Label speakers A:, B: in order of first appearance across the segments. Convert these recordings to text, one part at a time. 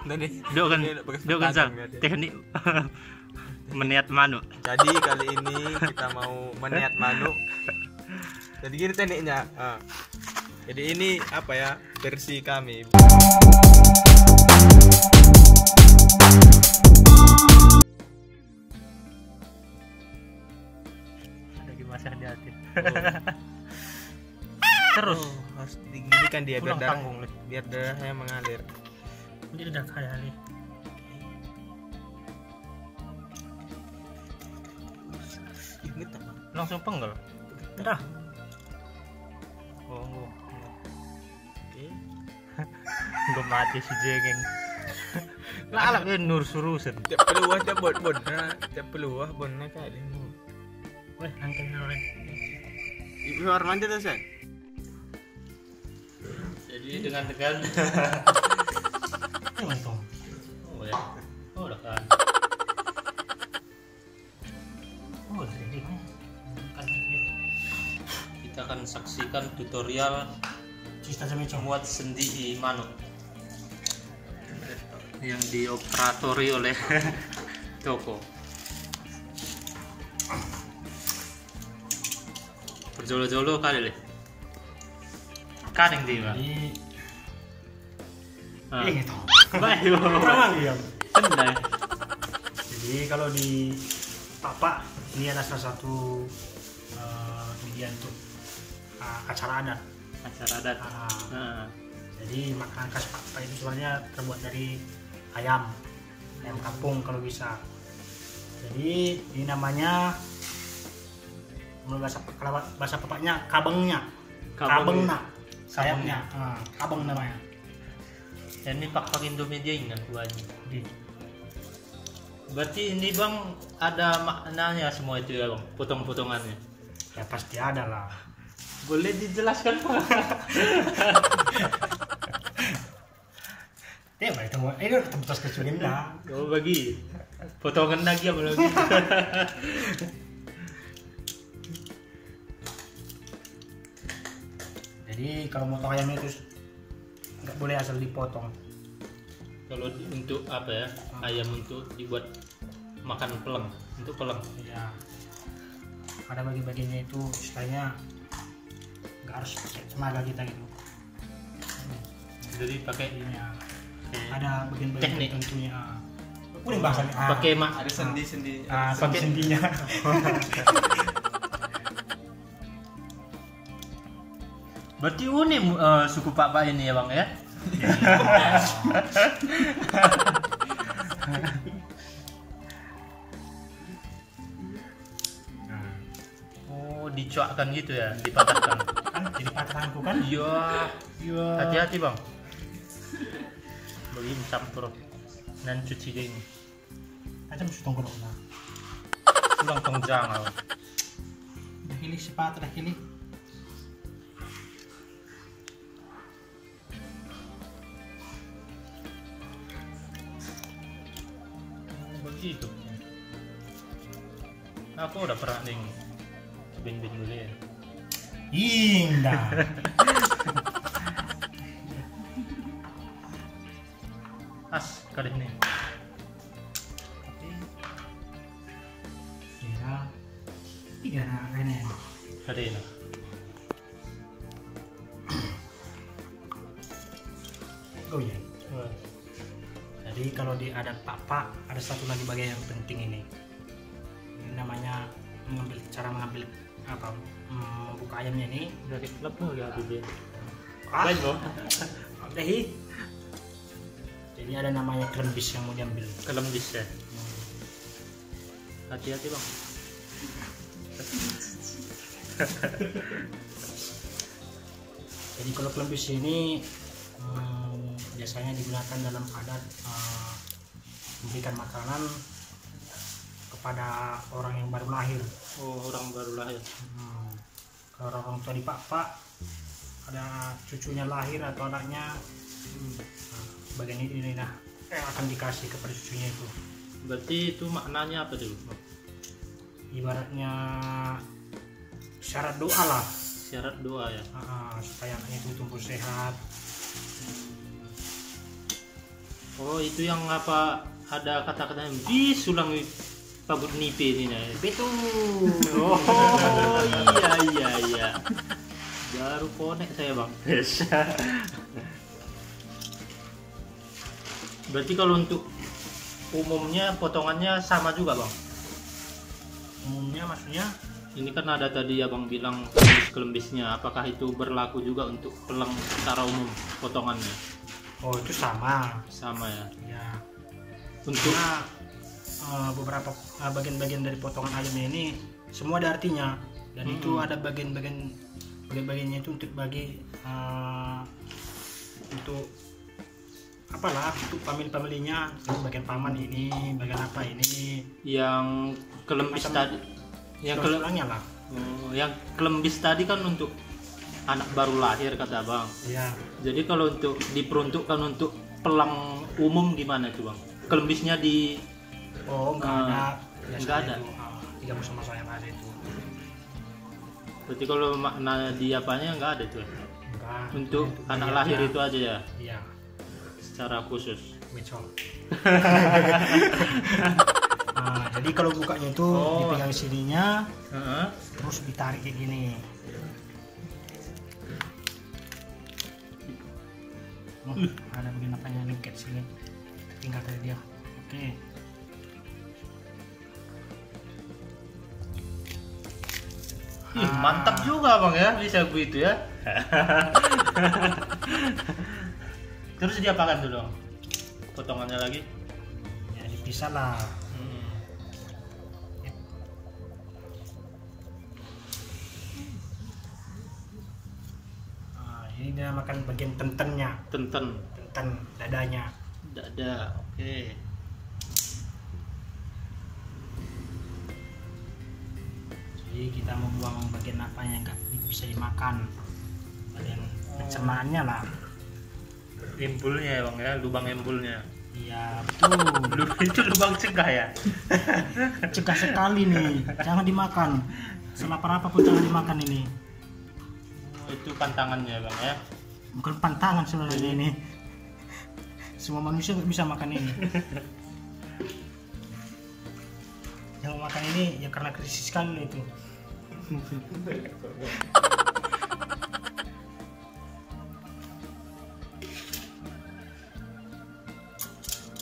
A: Dok kan sang teknik meniat manuk.
B: Jadi kali ini kita mau meniat manuk. Jadi gini tekniknya. Jadi ini apa ya, versi kami.
A: Ada gimana hati-hati. Terus
B: Harus diginikan dia
A: pulang
B: biar
A: tanggung nih.
B: biar darahnya mengalir.
A: Jadi udah kali.
B: Ini tak.
A: Langsung penggal. Dah. Oh.
B: Oke.
A: Gue mati si jengeng. Lah alat nur surusen.
B: Tiap peluah tiap bon. Tiap peluah bonnya kali ini.
A: Weh, angkat noren.
B: Ibu Armanda tuh sen.
A: Jadi dengan tekan. Untung. Oh ya. Oh udah kan. Oh jadi kan. Kita akan saksikan tutorial membuat sendi manuk yang dioperatori oleh toko. Berjolo-jolo kali deh. Kadang dia.
C: Ini toh.
A: Baik.
C: Terang ya.
A: Benar.
C: Jadi kalau di Papa ini ada salah satu media untuk acara adat.
A: Acara adat.
C: Jadi makanan khas Papa itu sebenarnya terbuat dari ayam kampung kalau bisa. Jadi ini namanya menurut bahasa Papanya kabengnya. Kabengna. Sayapnya. Kabeng namanya.
A: Dan ini pak Indomie dia ingat buahnya. Berarti ini bang ada maknanya semua itu ya bang, potong-potongannya.
C: Ya pasti ada lah.
A: Boleh dijelaskan pak?
C: Ya baik itu udah tempat kesulitan lah.
A: Oh bagi potongan lagi apa lagi?
C: Jadi kalau motong ayam itu nggak boleh asal dipotong.
A: Kalau untuk apa ya, ayam untuk dibuat makan peleng, untuk peleng.
C: Ya ada bagi-baginya itu istilahnya nggak harus pakai tenaga kita gitu.
A: Jadi pakai
C: ini ya. Ada bagian-bagian
A: teknik
C: tentunya. Udah bahasanya.
A: Pakai
B: Ada sendi-sendi.
C: Pakai sendinya.
A: Berarti unik suku Pak ini ya bang ya? Oh dicuakkan gitu ya, dipatahkan.
C: Jadi patahanku kan?
A: Iya.
C: Iya.
A: Hati-hati bang. Bagi campur dan cuci dia ini.
C: Aja mesti tunggu dulu.
A: Tulang tongjang.
C: Dah hilih sepatu dah hilih.
A: Begitu. Aku udah pernah nih bin-bin dulu ya.
C: Indah.
A: As kali ini.
C: Ya. Tiga ini.
A: Kali ini.
C: Oh iya. Jadi kalau di adat Papa ada satu lagi bagian yang penting ini. Ini namanya cara mengambil apa? Membuka ayamnya ini
A: Dari klub tuh ya bibir.
C: baik loh. Dehi. Jadi ada namanya krembis yang mau diambil.
A: Kelembis ya. Hati-hati bang.
C: Jadi kalau krembis ini biasanya digunakan dalam adat memberikan makanan kepada orang yang baru lahir.
A: Oh orang baru lahir.
C: Kalau orang tua di Pak ada cucunya lahir atau anaknya, bagian ini akan dikasih kepada cucunya itu.
A: Berarti itu maknanya apa dulu?
C: Ibaratnya syarat doa lah.
A: Syarat doa ya.
C: Supaya anaknya itu tumbuh sehat.
A: Oh, itu yang apa, ada kata-kata yang bisulang pabut nipe ini nah.
C: Betul.
A: Oh iya. Baru connect saya bang. Berarti kalau untuk umumnya potongannya sama juga bang.
C: Umumnya maksudnya
A: Ini kan ada tadi abang bilang kelembisnya, apakah itu berlaku juga untuk pelang secara umum potongannya?
C: oh itu sama.
A: Sama ya.
C: Ya.
A: Untuk
C: Karena beberapa bagian-bagian dari potongan ayamnya ini semua ada artinya, dan itu ada bagian-bagiannya itu untuk bagi untuk apalah, untuk family-familynya, bagian paman ini, bagian apa ini,
A: yang kelembis tadi, yang
C: tulangnya lah.
A: yang kelembis tadi kan untuk anak baru lahir kata abang.
C: Iya.
A: Jadi kalau untuk diperuntukkan untuk pelang umum gimana tuh bang? Kelembisnya di
C: Oh enggak ada.
A: Nggak ada.
C: Tiga bersama saya nggak ada itu.
A: berarti kalau makna di apanya nggak ada tuh.
C: Enggak.
A: Untuk anak
C: bagiannya.
A: lahir itu aja ya,
C: Iya.
A: secara khusus.
C: Becol. Jadi kalau bukanya itu dipegang sininya,
A: Heeh.
C: terus ditarik kayak gini. Ada bagian apanya lengket sini, tinggal dari dia. Oke.
A: Ih, mantap juga bang ya, bisa begitu ya. Terus diapakan dulu dong? Potongannya lagi?
C: Ya dipisah lah. Ini dia makan bagian tentennya,
A: Tenten,
C: tenten dadanya.
A: dada, oke.
C: Jadi kita mau buang bagian apa yang nggak bisa dimakan, bagian pencernaannya lah.
A: Embulnya ya bang ya, lubang embulnya.
C: Iya betul.
A: Itu lubang cegah ya?
C: Cegah sekali nih, jangan dimakan. Selapar apapun jangan dimakan ini.
A: Oh, itu pantangannya bang ya?
C: Bukan pantangan sebenarnya ini. Semua manusia nggak bisa makan ini. Yang mau makan ini ya karena krisis sekali itu.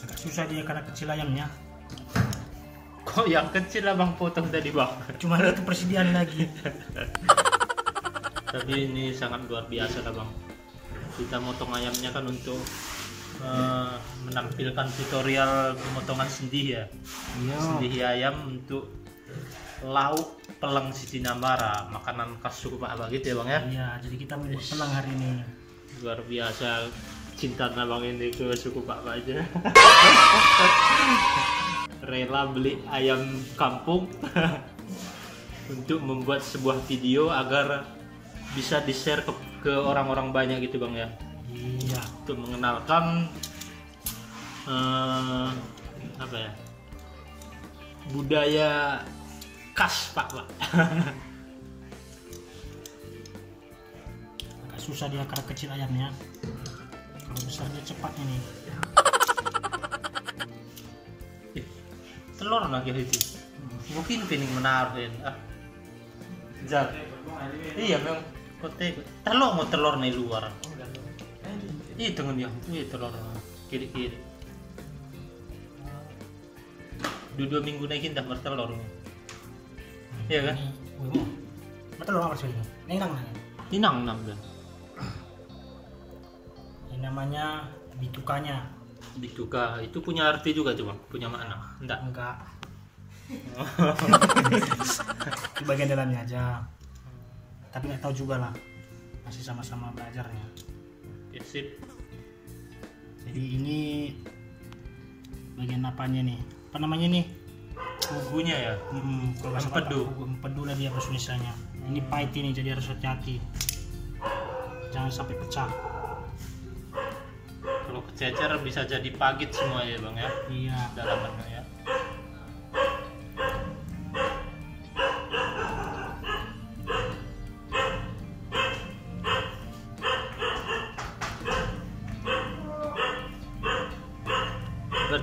C: Agak susah dia karena kecil ayamnya.
A: Kok yang kecil lah bang potong tadi bang?
C: Cuma itu persediaan lagi.
A: Tapi ini sangat luar biasa lah bang. Kita motong ayamnya kan untuk menampilkan tutorial pemotongan sendi ya.
C: Iya.
A: Sendi ayam untuk lauk pelang Sisinambara, makanan khas suku Pak Abang gitu ya bang ya.
C: Iya, jadi kita mau buat pelang hari ini.
A: Luar biasa cinta abang ini ke suku Pak aja. Rela beli ayam kampung untuk membuat sebuah video agar bisa di-share ke orang-orang banyak gitu bang ya.
C: Iya.
A: Untuk mengenalkan apa ya, budaya khas Pak.
C: Agak susah dia karena kecil ayamnya. Kalau besar dia cepat ini.
A: Telur lagi itu mungkin pining menaruhin Zat. Iya memang kote telur mau telur nih luar itu dengan dia itu telur kiri dua minggu naikin dah bertelur iya kan
C: Betul apa sih ini?
A: inang dah
C: Ini namanya bitukanya.
A: dituka itu punya arti juga tuh bang, punya makna enggak?
C: Itu bagian dalamnya aja, tapi nggak tahu juga lah, masih sama-sama belajarnya.
A: Ya, sip.
C: Jadi ini bagian apanya nih, apa namanya nih,
A: Kugunya ya.
C: kalau nggak salah
A: Empedu.
C: empedu lah dia bahasa Indonesianya. Ini pahit ini, jadi harus hati-hati, jangan sampai pecah.
A: Kalau kececer bisa jadi pagit semua ya bang ya,
C: Iya.
A: dalamannya ya.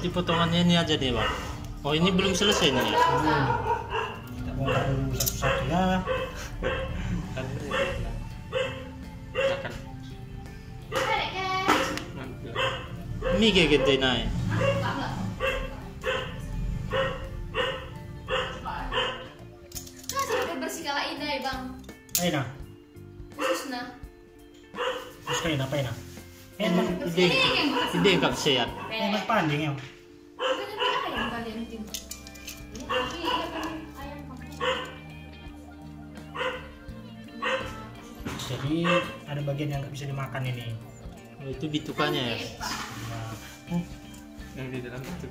A: berarti potongannya ini aja nih bang. Oh ini belum selesai nih ya?
C: Kita bongkar dulu satu-satu ya.
B: Kan berbeda. Akan
A: Ini kayak gede naik.
D: bersih kala indah ya bang.
C: Ayo nah,
D: Khusus nah.
C: terus kayak apa ya nah?
A: Ide kak sehat.
C: Enak panding ya.
D: Bukannya beli ayam kalian tim. Iya kan ayam kampung.
C: Jadi ada bagian yang nggak bisa dimakan ini.
A: Oh, itu bitukannya ya.
C: Nah,
B: yang di dalam itu.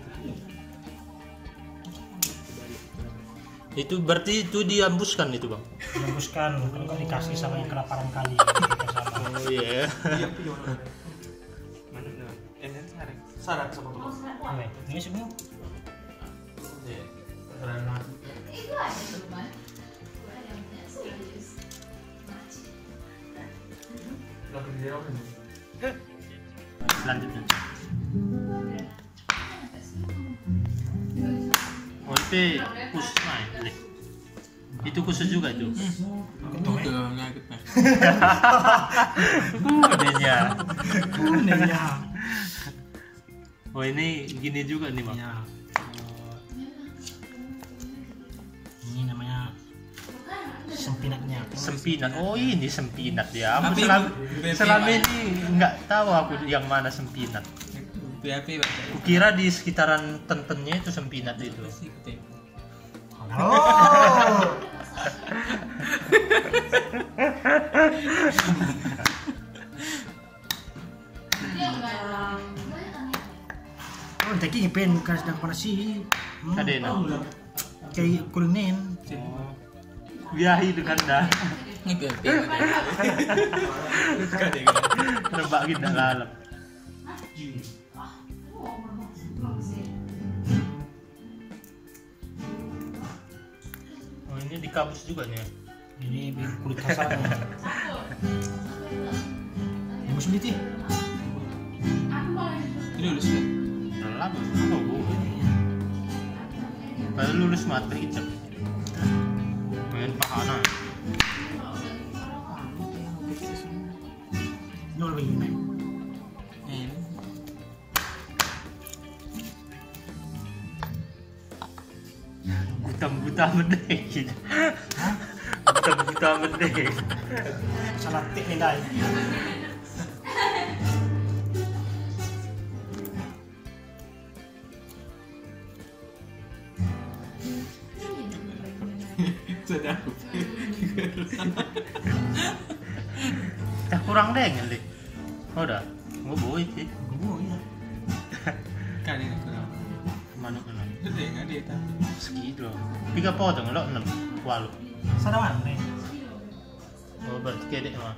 A: Itu berarti itu diambuskan itu bang.
C: menembuskan kalau nggak dikasih sama yang kelaparan kali. Kita sama.
A: Oh iya.
B: Iya, mana dah? Ini sarang sama tuh.
C: Oke, ini semua.
B: Iya.
D: Itu aja tuh bang. Ayamnya serius.
B: Lagi di dalam ini.
A: Selanjutnya. Oh itu khusus naik. Itu khusus juga itu.
B: Ngakitnya.
A: Udahnya.
C: Kuningnya.
A: Oh ini gini juga nih bang.
C: Ya. Ini namanya sempinatnya.
A: Sempinat. Oh ini sempinat ya. Aku
B: Tapi
A: selama ini nggak tahu aku yang mana sempinat.
B: PAP
A: Kukira di sekitaran tentennya itu sempinat itu.
C: Oh. Oh, tadi ngepen kas dan panas sih.
A: Ada yang nak?
C: Kayak kulinen.
A: Biahi dengan dah.
B: Ini PAP.
A: Rebak kita lalap. Oh ini dikabus juga nih.
C: Ini biar kulit kasar. Yang musim itu.
B: Ini lulus kan?
A: Lalap. Oh bu. Kalau lulus materi cep. Main pahana.
C: Nol begini.
B: Ini.
A: Buta mendek gitu. Buta mendek.
C: Salah tik nih dai.
B: Sedap.
A: Dah kurang deh ngelik. Oh dah. Gue boy sih.
C: Oh iya.
B: Kan ini kurang.
A: Manuk enam.
B: Gede nggak dia tapi.
A: Segitu. 3 potong lo 6. Walu.
C: Sadawan nih.
A: Oh berarti kedek mah.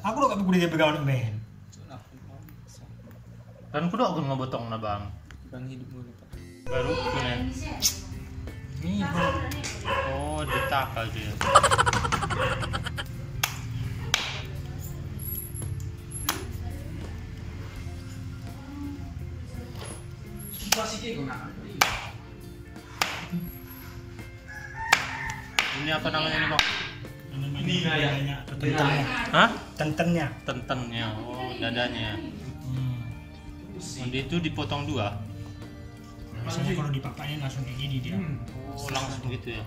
C: Aku lo gak bisa bergaul men.
A: Kan kudu aku ngebotong na bang.
B: Bang hidup mulu pak.
A: Baru punya.
C: Ini bro.
A: Oh ditakal dia. Ini apa namanya nih bang?
C: Ini namanya tentennya.
A: Hah?
C: Tentennya.
A: Tentennya. Oh dadanya. Nanti itu dipotong 2.
C: Biasanya kalau dipapanya langsung kayak gini dia.
A: Oh langsung gitu ya.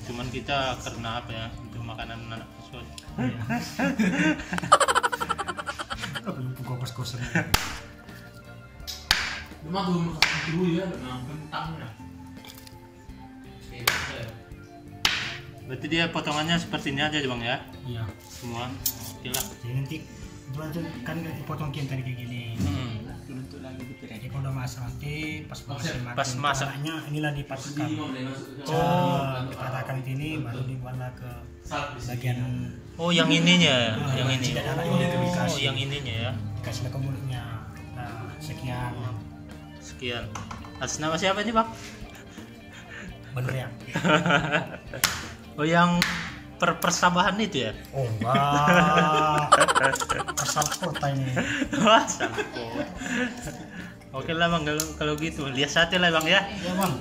A: Cuman kita karena apa ya? Untuk makanan anak kos.
C: Iya. Belum buka kos-kosan.
E: Cuma tuh masak dulu ya dengan kentangnya.
A: Berarti dia potongannya seperti ini aja bang ya?
C: Iya.
A: Semua. Oke lah.
C: Jadi nanti jual tuh kan dipotong kayak tadi kayak gini.
B: Untuk lagi dipilih.
C: Jadi kalau udah masak nanti pas masak
A: Pas masak.
C: inilah dipasukkan.
A: Oh.
C: Dikatakan ini baru diwarna ke bagian
A: Oh yang ininya, yang ini.
C: Tidak ada ini tuh
A: Oh
C: dikasih.
A: yang ininya ya.
C: Dikasih ke mulutnya. Nah, sekian.
A: Sekian. Atas nama siapa nih bang?
C: Bener ya.
A: Oh yang persabahan itu ya?
C: Oh enggak. Salah kota ini.
A: Wah, salah kok. Oke lah bang, kalau gitu lihat sate lah bang ya.
C: Ya bang.